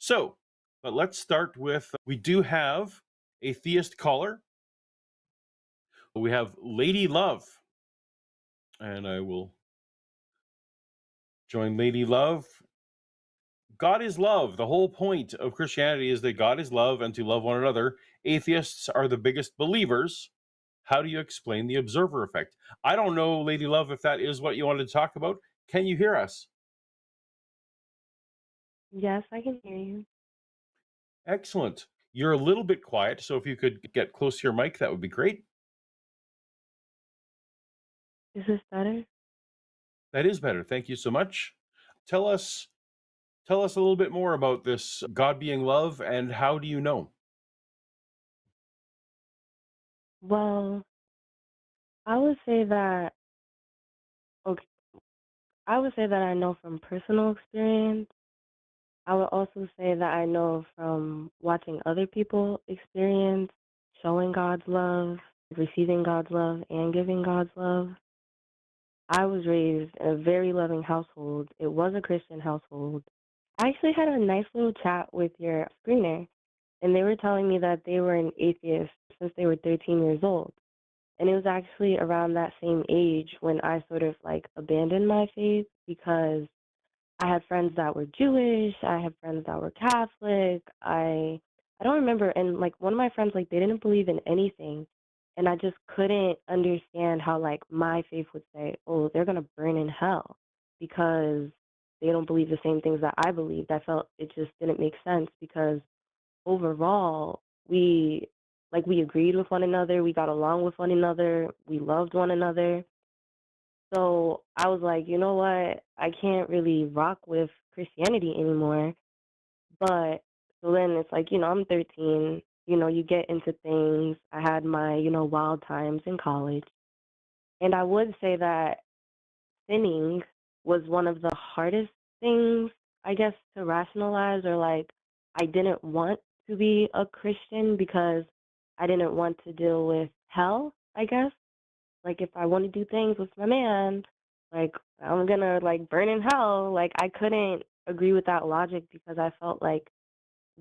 So, but let's start with we do have a theist caller. We have Lady Love, and I will join Lady Love. God is love. The whole point of Christianity is that God is love and to love one another. Atheists are the biggest believers. How do you explain the observer effect? I don't know, Lady Love, if that is what you wanted to talk about. Can you hear us? Yes, I can hear you. Excellent. You're a little bit quiet, so if you could get close to your mic, that would be great. Is this better? That is better. Thank you so much. Tell us tell us a little bit more about this God being love and how do you know? Well, I would say that okay, I would say that I know from personal experience. I would also say that I know from watching other people experience showing God's love, receiving God's love, and giving God's love. I was raised in a very loving household. It was a Christian household. I actually had a nice little chat with your screener, and they were telling me that they were an atheist since they were 13 years old. And it was actually around that same age when I sort of like abandoned my faith because I had friends that were Jewish, I had friends that were Catholic. I don't remember, and like one of my friends, like they didn't believe in anything, and I just couldn't understand how like my faith would say, "Oh, they're gonna burn in hell," because they don't believe the same things that I believed. I felt it just didn't make sense because overall we agreed with one another, we got along with one another, we loved one another. So I was like, you know what? I can't really rock with Christianity anymore. But so then it's like, I'm 13, you get into things. I had my, wild times in college. And I would say that sinning was one of the hardest things, I guess, to rationalize, or like I didn't want to be a Christian because I didn't want to deal with hell, I guess. Like if I want to do things with my man, like I'm gonna like burn in hell. Like I couldn't agree with that logic because I felt like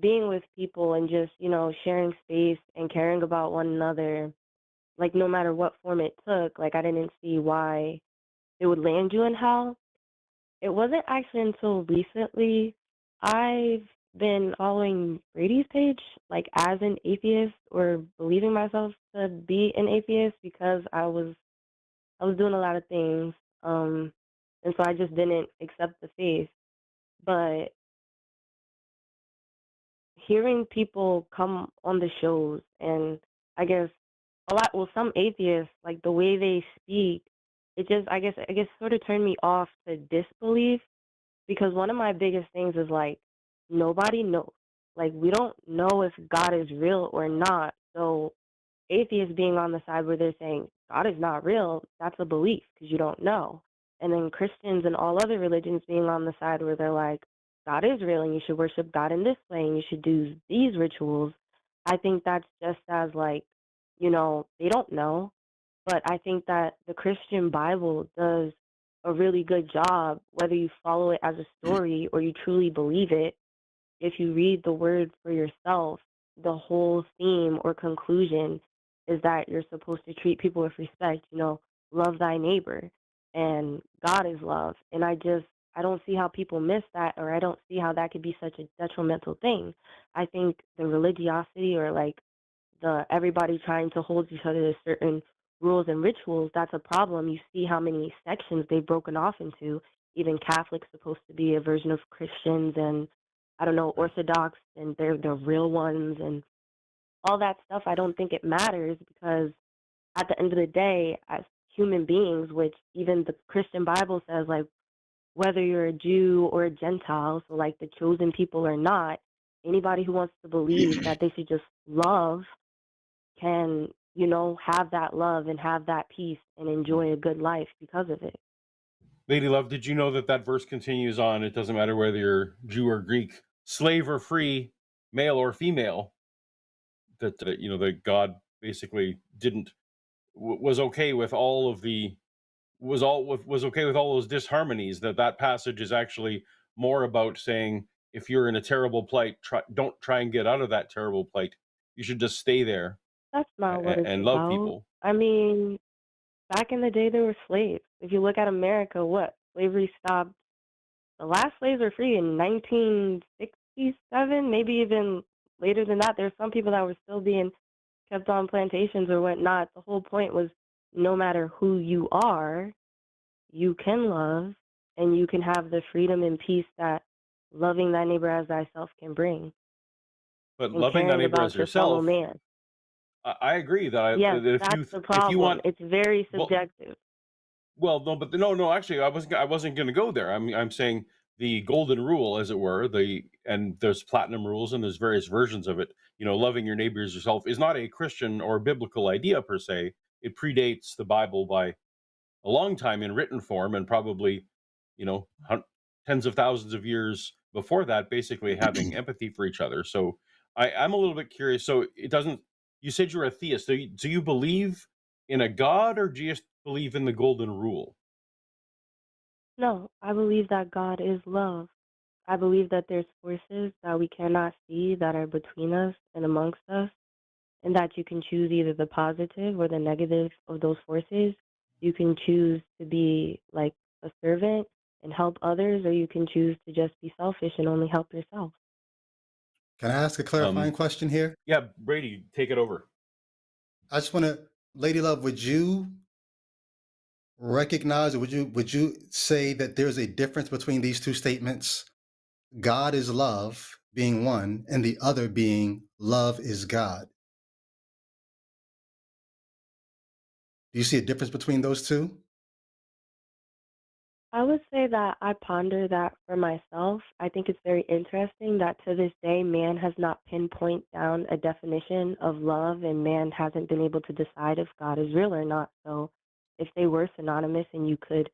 being with people and just, sharing space and caring about one another, like no matter what form it took, like I didn't see why it would land you in hell. It wasn't actually until recently I've been following Brady's page, like as an atheist or believing myself to be an atheist because I was doing a lot of things, and so I just didn't accept the faith. But hearing people come on the shows, and I guess some atheists, like the way they speak, it just, I guess, sort of turned me off to disbelief because one of my biggest things is like nobody knows. Like we don't know if God is real or not. So atheists being on the side where they're saying God is not real, that's a belief because you don't know. And then Christians and all other religions being on the side where they're like, God is real and you should worship God in this way and you should do these rituals. I think that's just as like, they don't know. But I think that the Christian Bible does a really good job, whether you follow it as a story or you truly believe it. If you read the word for yourself, the whole theme or conclusion is that you're supposed to treat people with respect, love thy neighbor, and God is love. And I don't see how people miss that, or I don't see how that could be such a detrimental thing. I think the religiosity or like the everybody trying to hold each other to certain rules and rituals, that's a problem. You see how many sections they've broken off into. Even Catholics supposed to be a version of Christians, and I don't know, Orthodox, and they're the real ones, and all that stuff. I don't think it matters because at the end of the day, as human beings, which even the Christian Bible says, like whether you're a Jew or a Gentile, so like the chosen people or not, anybody who wants to believe that they should just love can, have that love and have that peace and enjoy a good life because of it. Lady Love, did you know that that verse continues on? It doesn't matter whether you're Jew or Greek, slave or free, male or female. That God basically didn't was okay with all of the was okay with all those disharmonies. That passage is actually more about saying if you're in a terrible plight, don't try and get out of that terrible plight. You should just stay there That's not what it's and love about. people. I mean, back in the day, there were slaves. If you look at America, what? Slavery stopped. The last slaves were free in 1967, maybe even later than that. There's some people that were still being kept on plantations or whatnot. The whole point was no matter who you are, you can love and you can have the freedom and peace that loving thy neighbor as thyself can bring But and loving thy caring neighbor as about your fellow yourself, man. I agree that, Yes, that that's the if you problem. want, It's very well, subjective. well, no, but no. Actually, I wasn't going to go there. I'm saying the golden rule, as it were. And there's platinum rules, and there's various versions of it. Loving your neighbor as yourself is not a Christian or biblical idea per se. It predates the Bible by a long time in written form, and probably, tens of thousands of years before that, basically having empathy for each other. So I'm a little bit curious. So it doesn't. You said you're a theist. Do you believe in a God, or do you just believe in the golden rule? No, I believe that God is love. I believe that there's forces that we cannot see that are between us and amongst us, and that you can choose either the positive or the negative of those forces. You can choose to be like a servant and help others, or you can choose to just be selfish and only help yourself. Can I ask a clarifying Um, question here? yeah, Brady, take it over. I just want to, Lady Love, would you recognize or would you say that there's a difference between these two statements? God is love being one, and the other being love is God. Do you see a difference between those two? I would say that I ponder that for myself. I think it's very interesting that to this day, man has not pinpoint down a definition of love, and man hasn't been able to decide if God is real or not. So, if they were synonymous and you could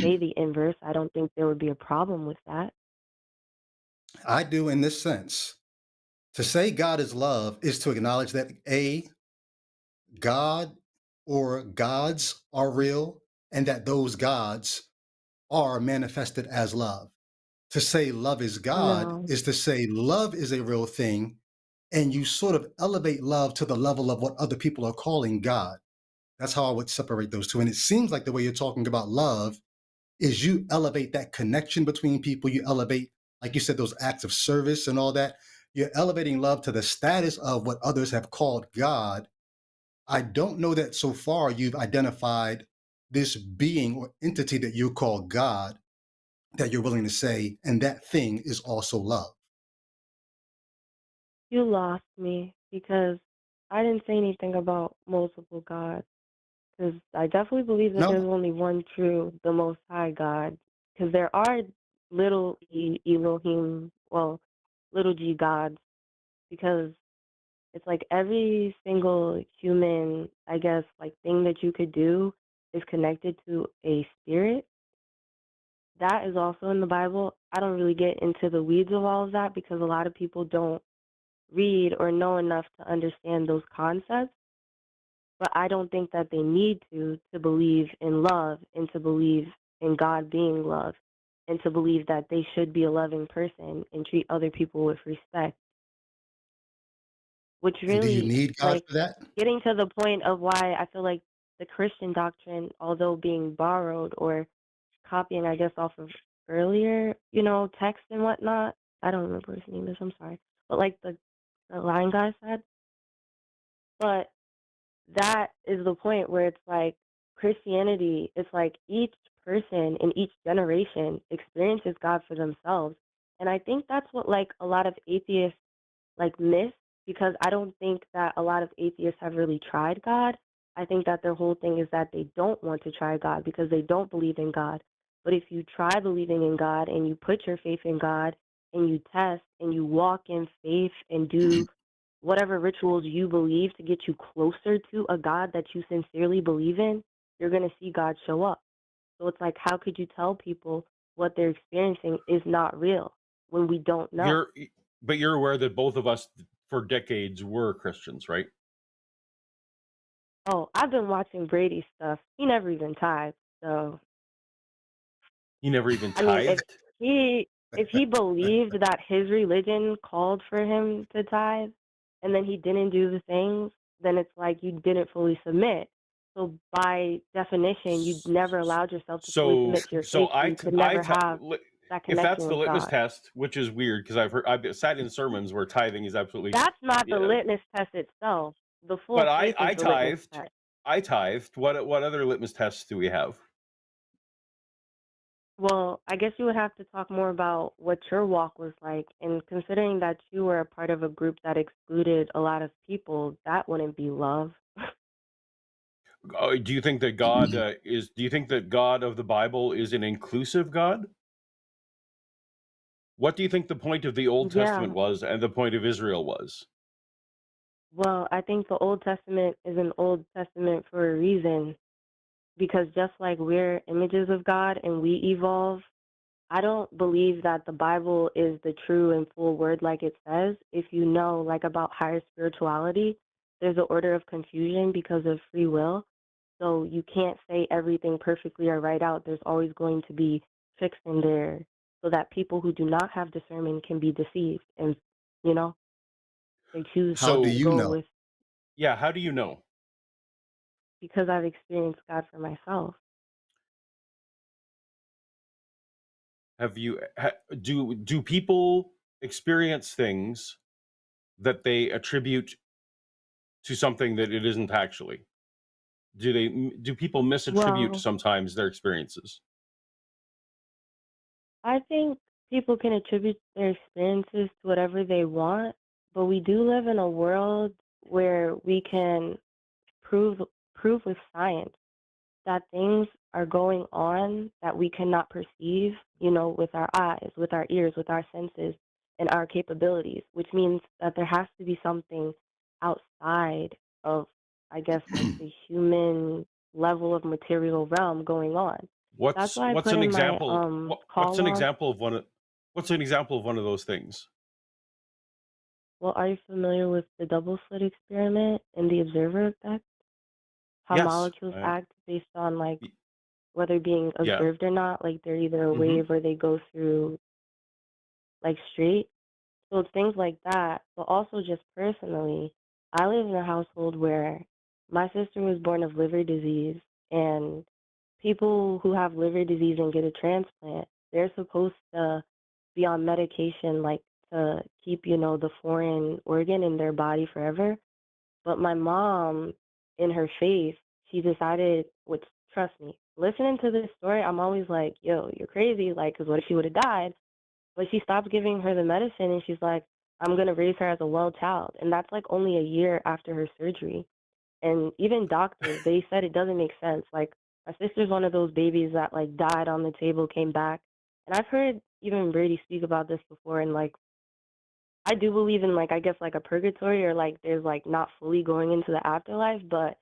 say the inverse, I don't think there would be a problem with that. I do in this sense. To say God is love is to acknowledge that A, God or gods are real, and that those gods are manifested as love. To say love is God No, is to say love is a real thing, and you sort of elevate love to the level of what other people are calling God. That's how I would separate those two. And it seems like the way you're talking about love is you elevate that connection between people. You elevate, like you said, those acts of service and all that. You're elevating love to the status of what others have called God. I don't know that so far you've identified this being or entity that you call God that you're willing to say, and that thing is also love. you lost me because I didn't say anything about multiple gods. Because I definitely believe that No, there's only one true, the Most High God. Because there are little Elohim, well, little g gods, because it's like every single human, I guess, like thing that you could do is connected to a spirit. That is also in the Bible. I don't really get into the weeds of all of that because a lot of people don't read or know enough to understand those concepts. But I don't think that they need to believe in love and to believe in God being love and to believe that they should be a loving person and treat other people with respect, which and do you really, need God like, for that? getting to the point of why I feel like the Christian doctrine, although being borrowed or copying, I guess, off of earlier, text and whatnot. I don't remember his name is, I'm sorry. But like the line guy said, but that is the point where it's like Christianity, it's like each person in each generation experiences God for themselves. And I think that's what like a lot of atheists like miss because I don't think that a lot of atheists have really tried God. I think that their whole thing is that they don't want to try God because they don't believe in God. But if you try believing in God and you put your faith in God and you test and you walk in faith and do whatever rituals you believe to get you closer to a God that you sincerely believe in, you're going to see God show up. So it's like, how could you tell people what they're experiencing is not real when we don't know? You're, but you're aware that both of us for decades were Christians, right? Oh, I've been watching Brady stuff. He never even tithed. So, He never even I mean, if tithed. he, if he believed that his religion called for him to tithe and then he didn't do the things, then it's like you didn't fully submit. So by definition, you never allowed yourself to fully submit to your faith, so you could never have that if that's connection the with litmus God. test, which is weird because I've sat in sermons where tithing is absolutely. That's not the Yeah, litmus test itself. The full but faith is the litmus tithed. test. I tithed. What other litmus tests do we have? Well, I guess you would have to talk more about what your walk was like. And considering that you were a part of a group that excluded a lot of people, that wouldn't be love. Do you think that God is? Do you think that God of the Bible is an inclusive God? What do you think the point of the Old Testament Yeah. was and the point of Israel was? Well, I think the Old Testament is an Old Testament for a reason, because just like we're images of God and we evolve, I don't believe that the Bible is the true and full word like it says. If you know, like about higher spirituality, there's an order of confusion because of free will. So you can't say everything perfectly or right out. There's always going to be tricks in there so that people who do not have discernment can be deceived. And, you know, they choose How do to So, you go know? with, yeah, how do you know? because I've experienced God for myself. Have you do people experience things that they attribute to something that it isn't actually? Do people misattribute Well, sometimes their experiences? I think people can attribute their experiences to whatever they want, but we do live in a world where we can prove prove with science that things are going on that we cannot perceive, you know, with our eyes, with our ears, with our senses, and our capabilities, which means that there has to be something outside of, I guess, like the human level of material realm going on. That's why I What's put an in my example? What's call an log. example of one of what's an example of one of those things? Well, are you familiar with the double slit experiment and the observer effect? How Yes. molecules act based on like Y- whether being yeah. observed or not, like they're either a hmm wave or they go through like straight. So it's things like that. But also just personally, I live in a household where my sister was born of liver disease, and people who have liver disease and get a transplant, they're supposed to be on medication like to keep, you know, the foreign organ in their body forever. But my mom, in her faith, she decided, which, trust me, listening to this story, I'm always like, yo, you're crazy. Like, because what if she would have died? But she stopped giving her the medicine and she's like, I'm going to raise her as a well child. And that's like only a year after her surgery. And even doctors, they said it doesn't make sense. Like, my sister's one of those babies that like died on the table, came back. And I've heard even Brady speak about this before. And like, I do believe in like, I guess like a purgatory, or like there's like not fully going into the afterlife. But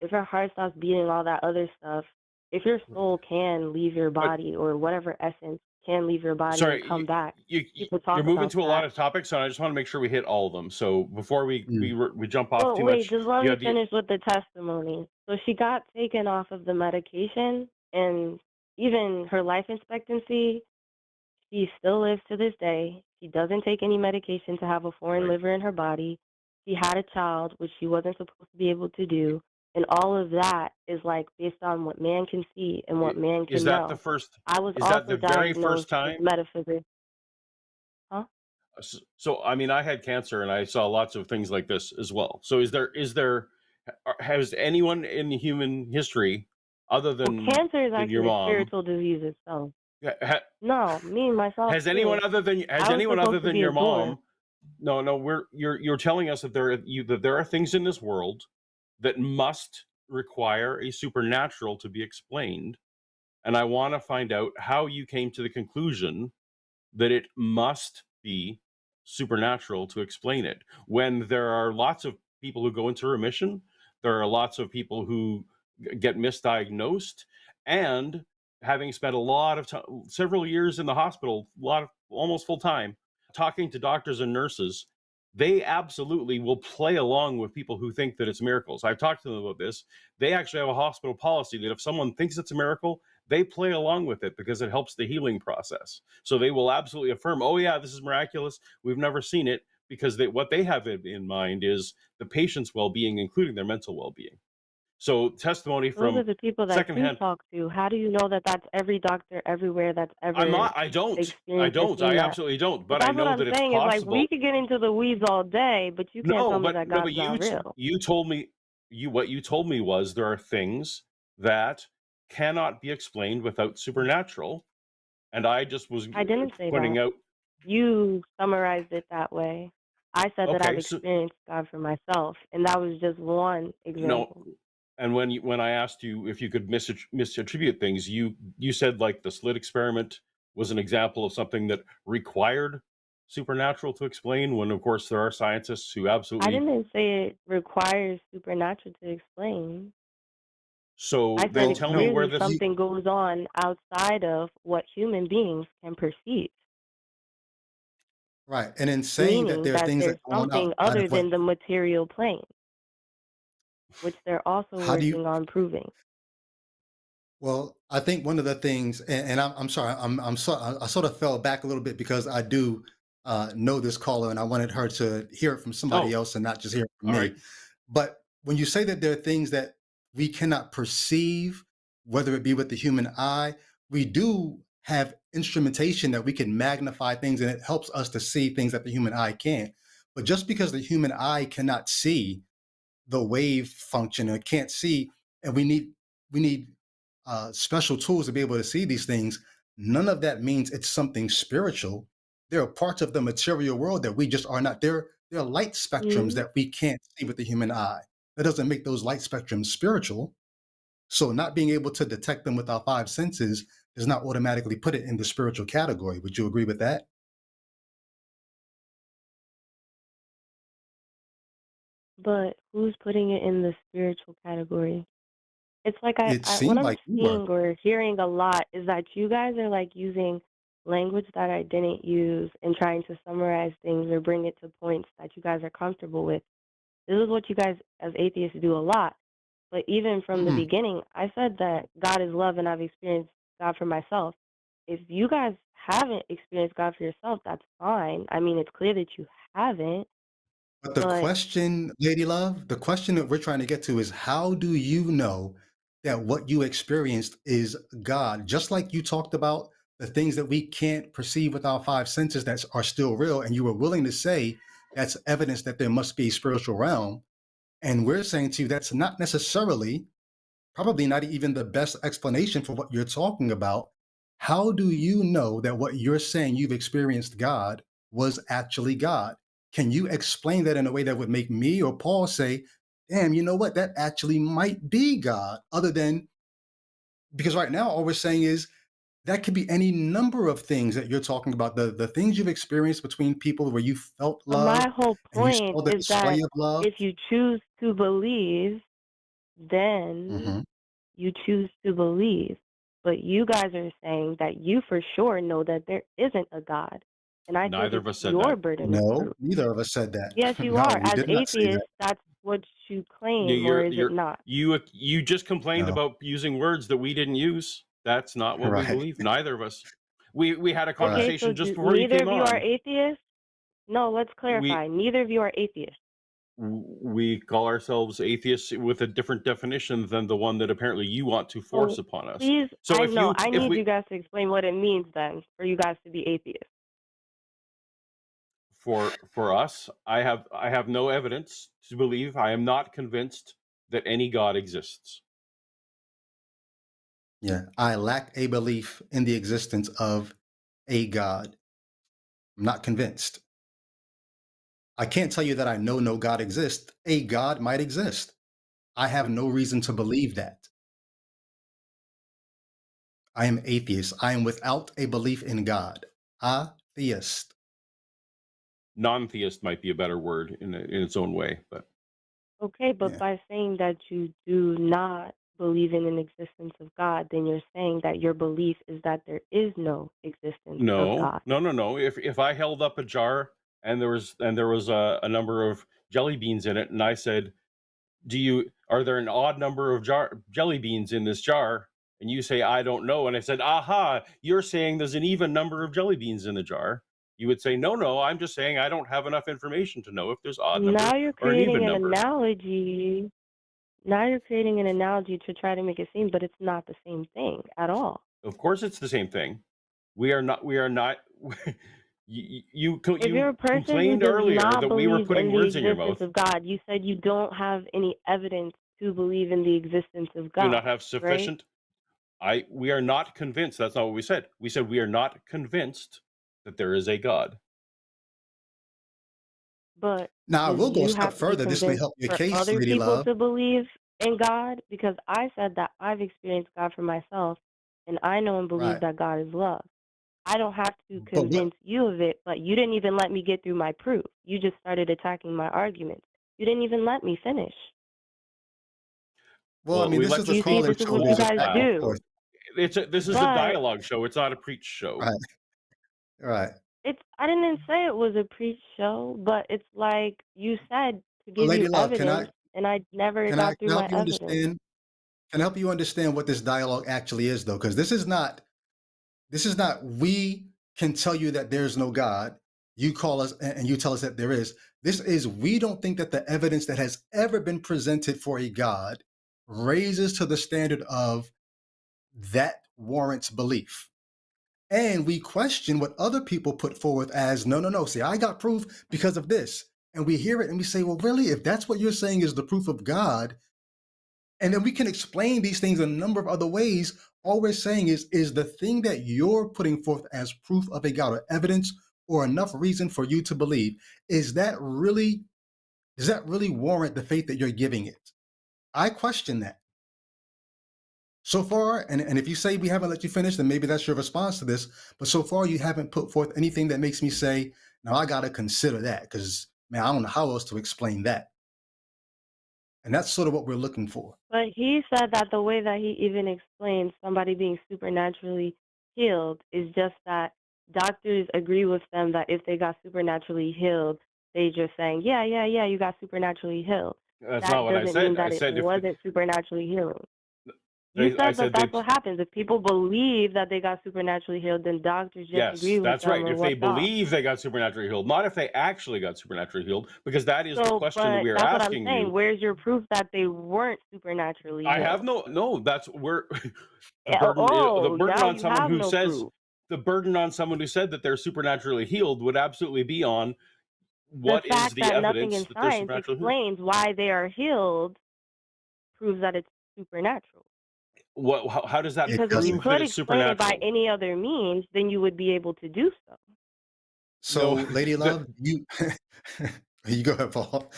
if your heart stops beating, all that other stuff, if your soul can leave your But body, or whatever essence can leave your body and come sorry, back, people you're talk moving about to a lot that. of topics, and I just want to make sure we hit all of them. So before Mm. we jump off Well, too wait, much, just let you me had the finish with the testimony. So she got taken off of the medication, and even her life expectancy, she still lives to this day. She doesn't take any medication to have a foreign right. liver in her body. She had a child, which she wasn't supposed to be able to do. And all of that is like based on what man can see and what man Is can that the know. first? I was Is that also the very first diagnosed with time? metaphysics. Huh? So I mean, I had cancer, and I saw lots of things like this as well. So has anyone in human history, other Well, cancer is than your actually a mom, spiritual disease itself. ha, No, me, myself, too. has I was anyone other supposed to than be a your doula. mom? No, you're telling us that there are things in this world that must require a supernatural to be explained, and I want to find out how you came to the conclusion that it must be supernatural to explain it. When there are lots of people who go into remission, there are lots of people who get misdiagnosed, and having spent a lot of time, several years in the hospital, almost full time, talking to doctors and nurses, they absolutely will play along with people who think that it's miracles. I've talked to them about this. They actually have a hospital policy that if someone thinks it's a miracle, they play along with it because it helps the healing process. So they will absolutely affirm, oh yeah, this is miraculous, we've never seen it, because what they have in mind is the patient's well-being, including their mental well-being. So testimony Those are from the people that you secondhand. talk to. How do you know that that's every doctor everywhere that's I'm ever not. I don't. experienced or I seen that? absolutely don't. But But I that's what know I'm that it's saying is like we possible. could get into the weeds all day, but you can't No, tell me but that no, but God's not real. you told me what you told me was there are things that cannot be explained without supernatural, and I just was I didn't say pointing that. out. You summarized it that way. I said that I've Okay, so experienced God for myself, and that was just one no, example. and when I asked you if you could misattribute things, you said like the slit experiment was an example of something that required supernatural to explain. When of course there are scientists who I absolutely. didn't say it requires supernatural to explain. So I said then Well, tell me no, where clearly this. something goes on outside of what human beings can perceive, right. And in saying that meaning there are that things that there's go on something outside of other what, than the material plane, which they're also how do you, working on proving. well, I think one of the things, and I'm sorry, I sort of fell back a little bit because I do know this caller and I wanted her to hear it from somebody Oh, else and not just hear it from all right. me. But when you say that there are things that we cannot perceive, whether it be with the human eye, we do have instrumentation that we can magnify things and it helps us to see things that the human eye can't. But just because the human eye cannot see the wave function or can't see, and we need special tools to be able to see these things, none of that means it's something spiritual. There are parts of the material world that we just are not. There are light spectrums Mm, that we can't see with the human eye. That doesn't make those light spectrums spiritual. So not being able to detect them with our five senses does not automatically put it in the spiritual category. Would you agree with that? but who's putting it in the spiritual category? It's like It what seemed I'm like you were. seeing or hearing a lot is that you guys are like using language that I didn't use and trying to summarize things or bring it to points that you guys are comfortable with. This is what you guys as atheists do a lot. But even from the Mm-mm. beginning, I said that God is love and I've experienced God for myself. If you guys haven't experienced God for yourself, that's fine. I mean, it's clear that you haven't, But the but question, Lady Love, the question that we're trying to get to is how do you know that what you experienced is God? Just like you talked about the things that we can't perceive with our five senses that are still real, and you were willing to say that's evidence that there must be a spiritual realm. And we're saying to you that's not necessarily, probably not even the best explanation for what you're talking about. How do you know that what you're saying you've experienced God was actually God? Can you explain that in a way that would make me or Paul say, damn, you know what? That actually might be God, other than because right now all we're saying is that could be any number of things that you're talking about. The things you've experienced between people where you felt love my whole and you point saw the is display that of love. if you choose to believe, then Hmm. you choose to believe. But you guys are saying that you for sure know that there isn't a God. And I think Neither it's of us said your that. burden of No, proof. neither of us said that. Yes, you No, are. we As did not say that. atheists, that's what you claim, or You're is it not? you just complained No, about using words that we didn't use. That's not what we right, believe. Neither of us. We had a right. Okay, so conversation just before you neither came of you are on. atheists? No, let's We clarify. Neither of you are atheists. we call ourselves atheists with a different definition than the one that apparently you want to force So upon us. please, So I know, I if need you we guys to explain what it means then for you guys to be atheists. for us, I have no evidence to believe. I am not convinced that any God exists. Yeah, I lack a belief in the existence of a God. I'm not convinced. I can't tell you that I know no God exists. A God might exist. I have no reason to believe that. I am atheist. I am without a belief in God. Atheist. Non-theist might be a better word in its own way, but Okay, but Yeah. by saying that you do not believe in an existence of God, then you're saying that your belief is that there is no existence of no, God. no. If I held up a jar and there was a number of jelly beans in it, and I said, are there an odd number of jelly beans in this jar? and you say, I don't know, and I said, aha, you're saying there's an even number of jelly beans in the jar, you would say, no, I'm just saying I don't have enough information to know if there's odd number Now you're or an even creating an number. analogy. Now you're creating an analogy to try to make it seem, but it's not the same thing at all. Of course, it's the same thing. We are not. You If you're a person who complained does earlier not that we were believe putting in the words in your existence mouth. of God, you said you don't have any evidence to believe in the existence of Do not God, have right? sufficient. We are not convinced. That's not what we said. We said we are not convinced that there is a God. But Now, I do will go a you step have to be further. This may convinced help your for case, other Lady people Love. to believe in God? Because I said that I've experienced God for myself, and I know and believe Right. that God is love. I don't have to But what, convince you of it, but you didn't even let me get through my proof. You just started attacking my arguments. You didn't even let me finish. well, I Well, mean, we this let is Do a you you see call speak in this is show for a what you there's a long guys back and while. forth. do? This is a But dialogue show. It's not a preach show. Right. Right. I didn't say it was a preach show, but it's like you said to But give you Lady Love, evidence, and I never can I got can through I my help you evidence. understand? Can I help you understand what this dialogue actually is, though? Because this is not we can tell you that there's no God. You call us and you tell us that there is. This is we don't think that the evidence that has ever been presented for a God raises to the standard of that warrants belief. And we question what other people put forward as no. See, I got proof because of this. And we hear it and we say, well, really, if that's what you're saying is the proof of God, and then we can explain these things a number of other ways. All we're saying is the thing that you're putting forth as proof of a God or evidence or enough reason for you to believe, does that really warrant the faith that you're giving it? I question that. So far, and if you say we haven't let you finish, then maybe that's your response to this. But so far, you haven't put forth anything that makes me say, now I got to consider that because, man, I don't know how else to explain that. And that's sort of what we're looking for. But he said that the way that he even explains somebody being supernaturally healed is just that doctors agree with them that if they got supernaturally healed, they just saying, yeah, you got supernaturally healed. That's not That what I doesn't mean said. I that it said if wasn't supernaturally healing. You I said that said they. that's what happens. If people believe that they got supernaturally healed, then doctors just Yes, agree with that's them right. and If they what's off. believe they got supernaturally healed, not if they actually got supernaturally healed, because that is the So, question that but we are that's what I'm asking saying. you. Where's your proof that they weren't supernaturally I have healed? no. That's where the Oh, burden now on you someone have who no says proof. the burden on someone who said that they're supernaturally healed would absolutely be on The what is fact the that nothing evidence in that they're science supernaturally healed. explains why they are healed proves that it's supernatural. How does that It Because if you doesn't. prove that could it's explain it by supernatural? any other means, then you would be able to do so. So, No, Lady that Love, you go ahead, Paul.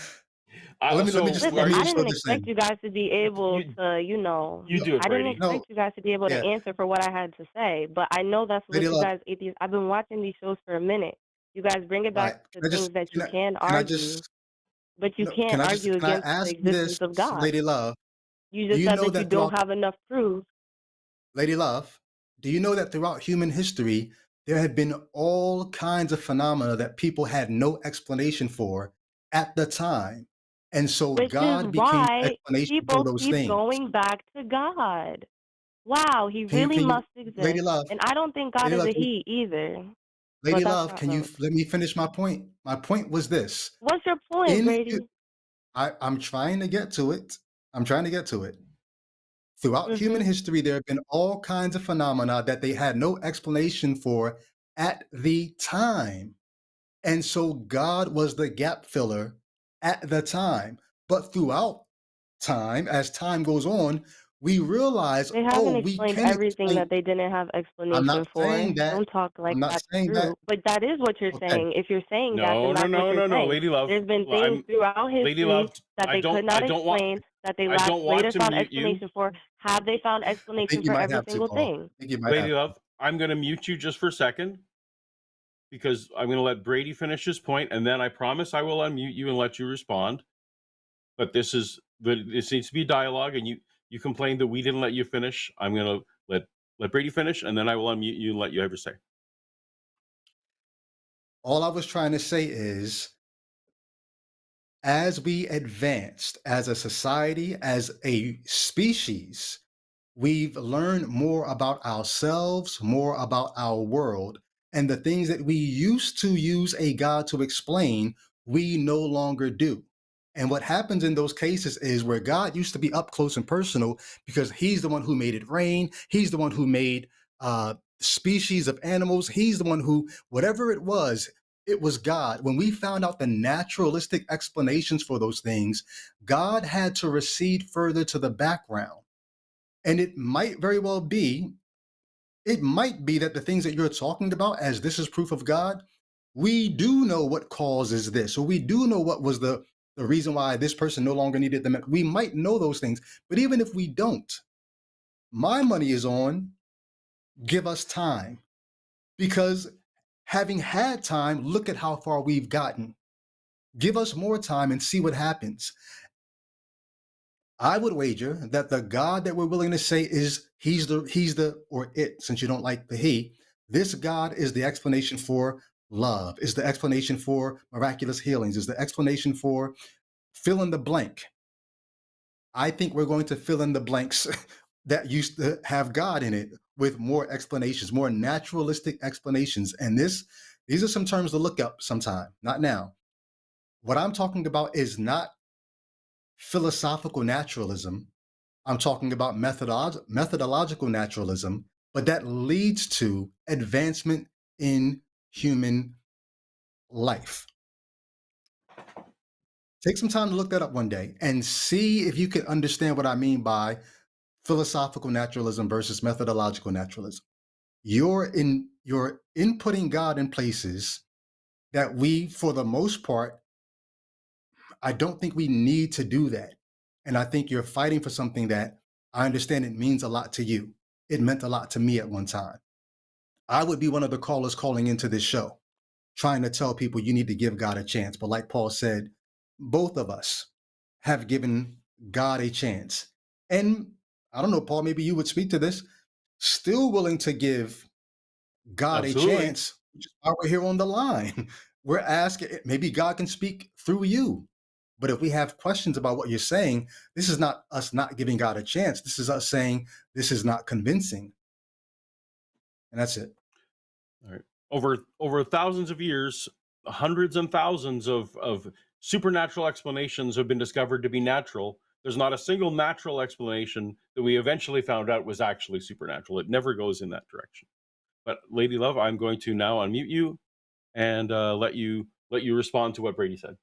Well, let me so just Listen, let me I just throw didn't this expect in. you guys to be able you to, you No, do it, I didn't Brady. expect no, you guys to be able to yeah, answer for what I had to say, but I know that's what Lady you Love, guys atheists, I've been watching these shows for a minute. You guys bring it right? back to Can I things just that you can can I argue, just but you no can't argue can I against the ask you existence this, of God. Lady Love? You Do just you said know that you that don't throughout have enough proof. Lady Love, do you know that throughout human history there have been all kinds of phenomena that people had no explanation for at the time, and so Which is God became the why explanation for people those keep things. going back to God. Wow, he really Can you, must Lady exist. Love, And I don't think God Lady is Love, a he either, but Lady that's Love, not can you relevant. let me finish my point? My point was this: What's your point, in Brady? I'm trying to get to it. I'm trying to get to it. Throughout human Mm-hmm. history, there have been all kinds of phenomena that they had no explanation for at the time. And so God was the gap filler at the time. But throughout time, as time goes on, we realize, They oh, haven't we explained can everything explain. that they didn't have I'm not explanation for. saying that. Don't talk like I'm not that's saying that. true. But that is what you're Okay. saying. If you're saying that, then No, no, that's what no, you're no, no, saying. Lady Love. There's been Well, things throughout Lady history Love. that they could I not don't want, explain, that they I don't want later to found mute you, explanation for. Have they found I explanation think you for might every have to, single Paul. thing? I think you might have Lady to. Love. I'm going to mute you just for a second because I'm going to let Brady finish his point, and then I promise I will unmute you and let you respond. But this needs to be dialogue, and you complained that we didn't let you finish. I'm going to let Brady finish, and then I will unmute you and let you have your say. All I was trying to say is, as we advanced as a society, as a species, We've learned more about ourselves, more about our world, and the things that we used to use a God to explain, we no longer do. And what happens in those cases is where God used to be up close and personal because he's the one who made it rain, he's the one who made species of animals, he's the one who, whatever it was God. When we found out the naturalistic explanations for those things, God had to recede further to the background. And it might very well be, it might be that the things that you're talking about, as this is proof of God, we do know what causes this, or we do know what was the reason why this person no longer needed them. We might know those things, but even if we don't, my money is on give us time, because having had time, look at how far we've gotten. Give us more time and see what happens. I would wager that the God that we're willing to say is he's the or it, since you don't like the he, this God is the explanation for love, is the explanation for miraculous healings, is the explanation for fill in the blank. I think we're going to fill in the blanks that used to have God in it with more explanations, more naturalistic explanations. And these are some terms to look up sometime, not now. What I'm talking about is not philosophical naturalism. I'm talking about methodological naturalism, but that leads to advancement in human life. Take some time to look that up one day and see if you can understand what I mean by philosophical naturalism versus methodological naturalism. You're inputting God in places that we, for the most part, I don't think we need to do that. And I think you're fighting for something that I understand it means a lot to you. It meant a lot to me at one time. I would be one of the callers calling into this show, trying to tell people you need to give God a chance. But like Paul said, both of us have given God a chance. And I don't know, Paul, maybe you would speak to this, still willing to give God a Absolutely. chance, which is why we're here on the line. We're asking, maybe God can speak through you. But if we have questions about what you're saying, this is not us not giving God a chance. This is us saying this is not convincing. And that's it. All right. Over thousands of years, hundreds and thousands of supernatural explanations have been discovered to be natural. There's not a single natural explanation that we eventually found out was actually supernatural. It never goes in that direction. But Lady Love, I'm going to now unmute you and let you respond to what Brady said.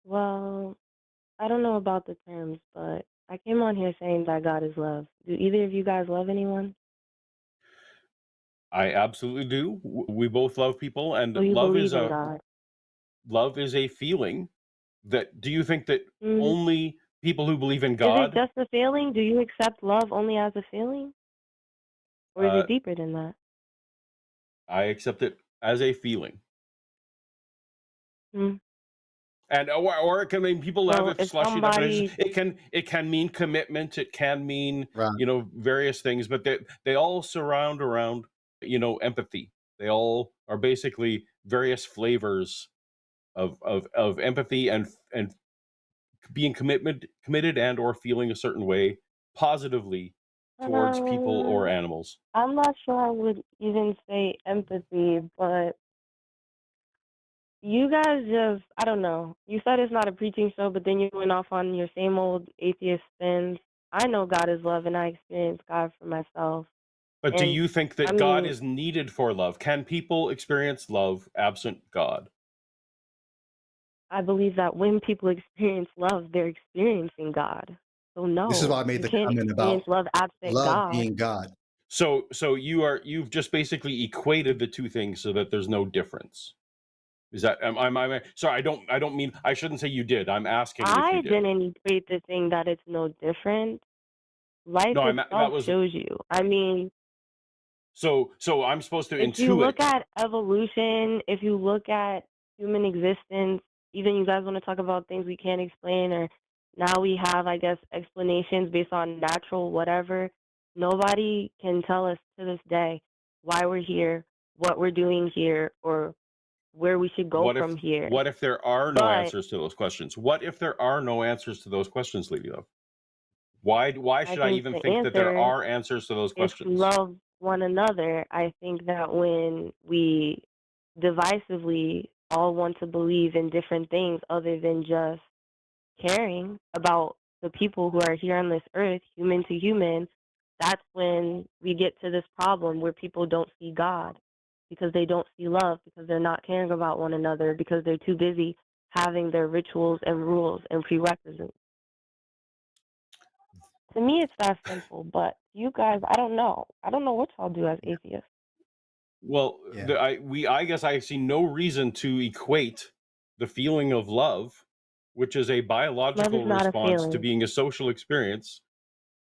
Well, I don't know about the terms, but I came on here saying that God is love. Do either of you guys love anyone? I absolutely do. We both love people, and So you believe in God? love is a feeling. That do you think that Mm. only people who believe in Is it God? just a feeling? Do you accept love only as a feeling? Or is Uh, it deeper than that? I accept it as a feeling. Mm. And or it can mean people have So it if slushy definitions. somebody, It can mean commitment. It can mean Right. various things, but they all surround around empathy. They all are basically various flavors of empathy and being committed and or feeling a certain way positively towards people or uh, animals. I'm not sure I would even say empathy, but you guys just, I don't know. You said it's not a preaching show, but then you went off on your same old atheist spins. I know God is love and I experience God for myself. But do And you think I that God mean, is needed for love? Can people experience love absent God? I believe that when people experience love, they're experiencing God. So This is why no, I made you the can't comment about experience love absent love God. being God. So you've just basically equated the two things so that there's no difference. Is that am sorry, I don't mean, I shouldn't say you did. I'm asking if you I did. didn't equate the thing that it's no different. Life No, that itself was shows you. I mean, so I'm supposed to if you intuit. look at evolution, if you look at human existence, even you guys want to talk about things we can't explain, or now we have, I guess, explanations based on natural whatever, nobody can tell us to this day why we're here, what we're doing here, or where we should go from here. What if there are no But answers to those questions? What if there are no answers to those questions, Lady Love? Why I should I think even the think that there answer are answers to those is to questions? love one another. I think that when we divisively all want to believe in different things other than just caring about the people who are here on this earth, human to human, that's when we get to this problem where people don't see God because they don't see love, because they're not caring about one another, because they're too busy having their rituals and rules and prerequisites. To me, it's that simple, but you guys, I don't know. I don't know what y'all do as Yeah. atheists. Well, Yeah. I guess I see no reason to equate the feeling of love, which is a Love is biological not a response to feeling. being a social experience.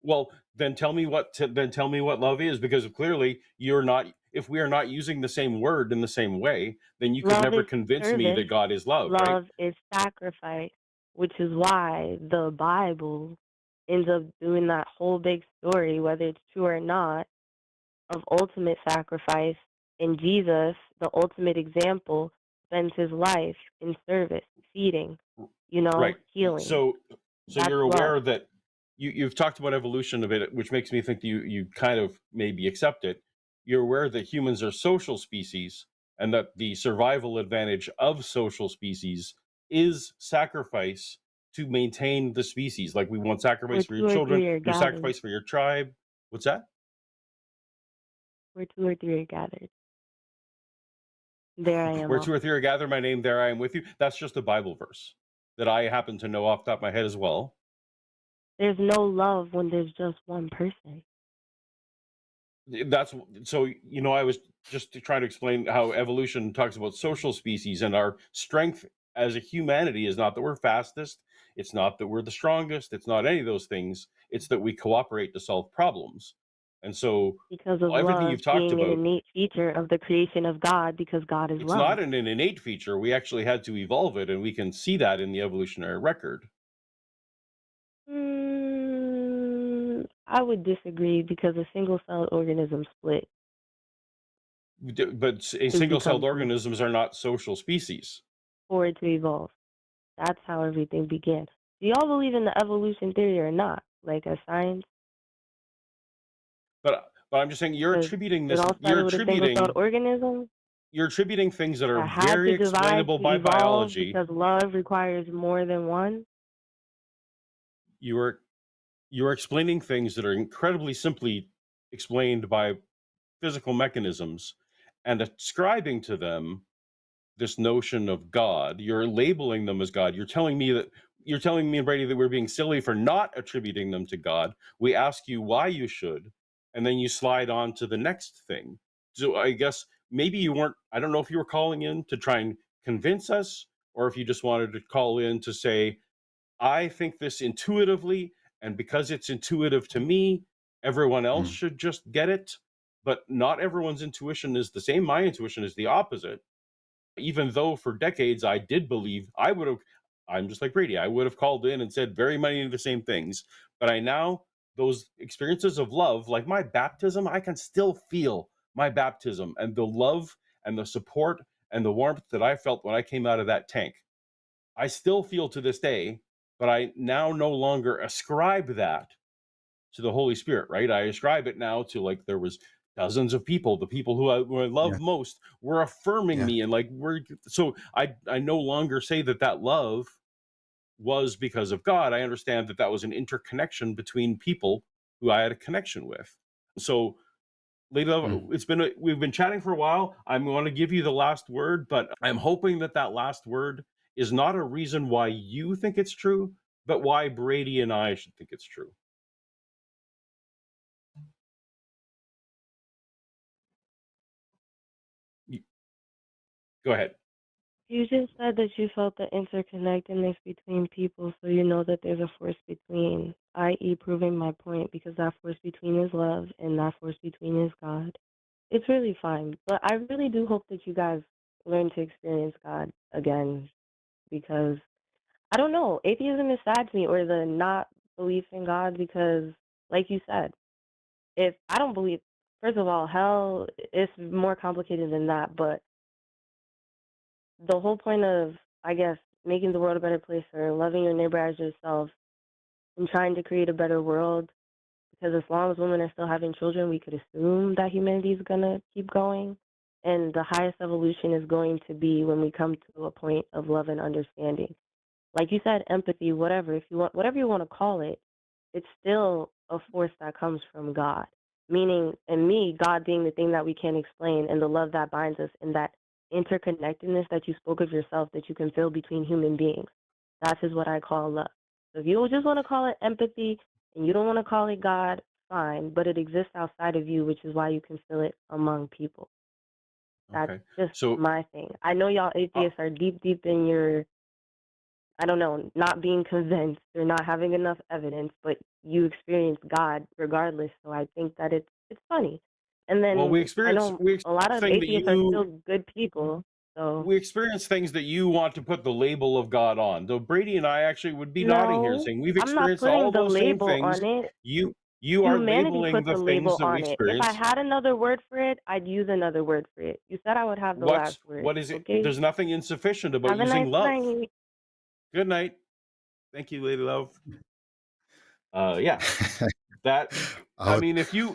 Well, then tell me what love is, because clearly you're not. If we are not using the same word in the same way, then you could Love never is convince me service. that God is love, right? Love is sacrifice, which is why the Bible ends up doing that whole big story, whether it's true or not, of ultimate sacrifice. And Jesus, the ultimate example, spends his life in service, feeding, Right. healing. So That's you're love. aware that you've talked about evolution a bit, which makes me think you kind of maybe accept it. You're aware that humans are social species and that the survival advantage of social species is sacrifice to maintain the species. Like we want Where sacrifice for your two or children, three are you gathered. sacrifice for your tribe. What's that? Where two or three are gathered. There I am Where two also. or three are gathered, my name, there I am with you. That's just a Bible verse that I happen to know off the top of my head as well. There's no love when there's just one person. That's so, I was just trying to explain how evolution talks about social species, and our strength as a humanity is not that we're fastest, it's not that we're the strongest, it's not any of those things, it's that we cooperate to solve problems. And so Because of everything love you've talked being an about, innate feature of the creation of God, because God is it's love. not an innate feature. We actually had to evolve it, and we can see that in the evolutionary record. I would disagree because a single-celled organism split But to single-celled become two organisms are not social species. for it to evolve. That's how everything began. Do y'all believe in the evolution theory or not? Like as science? But I'm just saying you're Because attributing it this. all started with a single-celled organism You're attributing things that are that had to very divide explainable to by evolve biology. because love requires more than one. You are explaining things that are incredibly simply explained by physical mechanisms and ascribing to them this notion of God. You're labeling them as God. You're telling me and Brady that we're being silly for not attributing them to God. We ask you why you should, and then you slide on to the next thing. So I guess maybe you weren't, I don't know if you were calling in to try and convince us, or if you just wanted to call in to say, I think this intuitively, and because it's intuitive to me, everyone else Mm. should just get it. But not everyone's intuition is the same. My intuition is the opposite. Even though for decades I did believe I'm just like Brady, I would have called in and said very many of the same things. But I now, those experiences of love, like my baptism, I can still feel my baptism and the love and the support and the warmth that I felt when I came out of that tank. I still feel to this day, but I now no longer ascribe that to the Holy Spirit, right? I ascribe it now to, like, there was dozens of people, the people who I Yeah. love most were affirming Yeah. me, and like I no longer say that love was because of God. I understand that was an interconnection between people who I had a connection with. So, Lady, Mm. we've been chatting for a while. I'm going to give you the last word, but I'm hoping that last word is not a reason why you think it's true, but why Brady and I should think it's true. Go ahead. You just said that you felt the interconnectedness between people, so you know that there's a force between, i.e., proving my point, because that force between is love and that force between is God. It's really fine, but I really do hope that you guys learn to experience God again, because I don't know, atheism is sad to me, or the not belief in God, because, like you said, if I don't believe, first of all, hell is more complicated than that, but the whole point of, I guess, making the world a better place or loving your neighbor as yourself, in trying to create a better world. Because as long as women are still having children, we could assume that humanity is going to keep going. And the highest evolution is going to be when we come to a point of love and understanding. Like you said, empathy, whatever, if you want, whatever you want to call it, it's still a force that comes from God. Meaning, and me, God being the thing that we can't explain, and the love that binds us, and that interconnectedness that you spoke of yourself that you can feel between human beings. That is what I call love. So if you just want to call it empathy and you don't want to call it God, fine, but it exists outside of you, which is why you can feel it among people. That's Okay. just So my thing. I know y'all uh, atheists are deep in your, I don't know, not being convinced or not having enough evidence, but you experience God regardless. So I think that it's funny. And well, then I know we a lot experience of thing that atheists are you still good people. So we experience things that you want to put the label of God on. Though Brady and I actually would be nodding here, no, saying we've I'm not experienced all putting the those same label things. on it. You are Humanity labeling put the the things label that we on it. If I experience. had another word for it, I'd use another word for it. You said I would have the last word. What is it? Okay? There's nothing insufficient about Have a using nice love. night. Good night. Thank you, Lady Love. Yeah. That I I would, mean, if you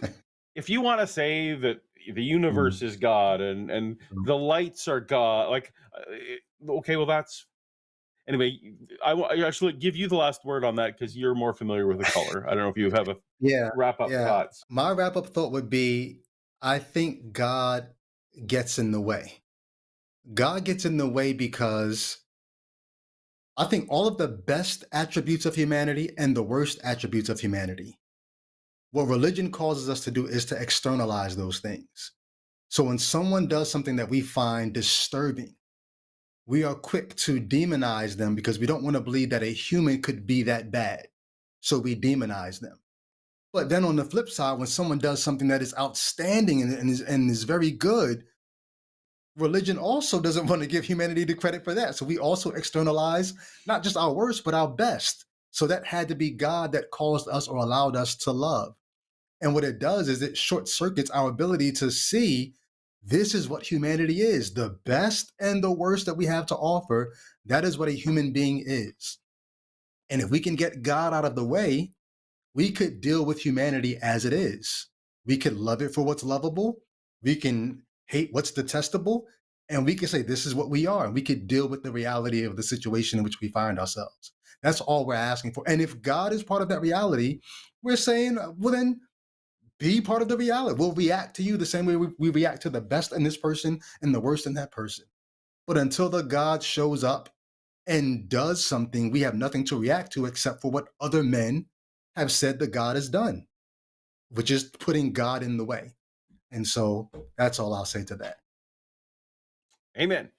want to say that the universe Mm, is God and mm. the lights are God, like okay, well that's anyway. I should give you the last word on that because you're more familiar with the color. I don't know if you have a Yeah, wrap up yeah. thoughts. My wrap up thought would be I think God gets in the way. God gets in the way because I think all of the best attributes of humanity and the worst attributes of humanity, what religion causes us to do is to externalize those things. So when someone does something that we find disturbing, we are quick to demonize them because we don't want to believe that a human could be that bad. So we demonize them. But then on the flip side, when someone does something that is outstanding and is very good, religion also doesn't want to give humanity the credit for that. So we also externalize not just our worst, but our best. So that had to be God that caused us or allowed us to love. And what it does is it short circuits our ability to see this is what humanity is, the best and the worst that we have to offer. That is what a human being is. And if we can get God out of the way, we could deal with humanity as it is. We could love it for what's lovable. We can hate what's detestable. And we can say, this is what we are. And we could deal with the reality of the situation in which we find ourselves. That's all we're asking for. And if God is part of that reality, we're saying, well, then be part of the reality. We'll react to you the same way we react to the best in this person and the worst in that person. But until the God shows up and does something, we have nothing to react to except for what other men have said that God has done, which is putting God in the way. And so that's all I'll say to that. Amen.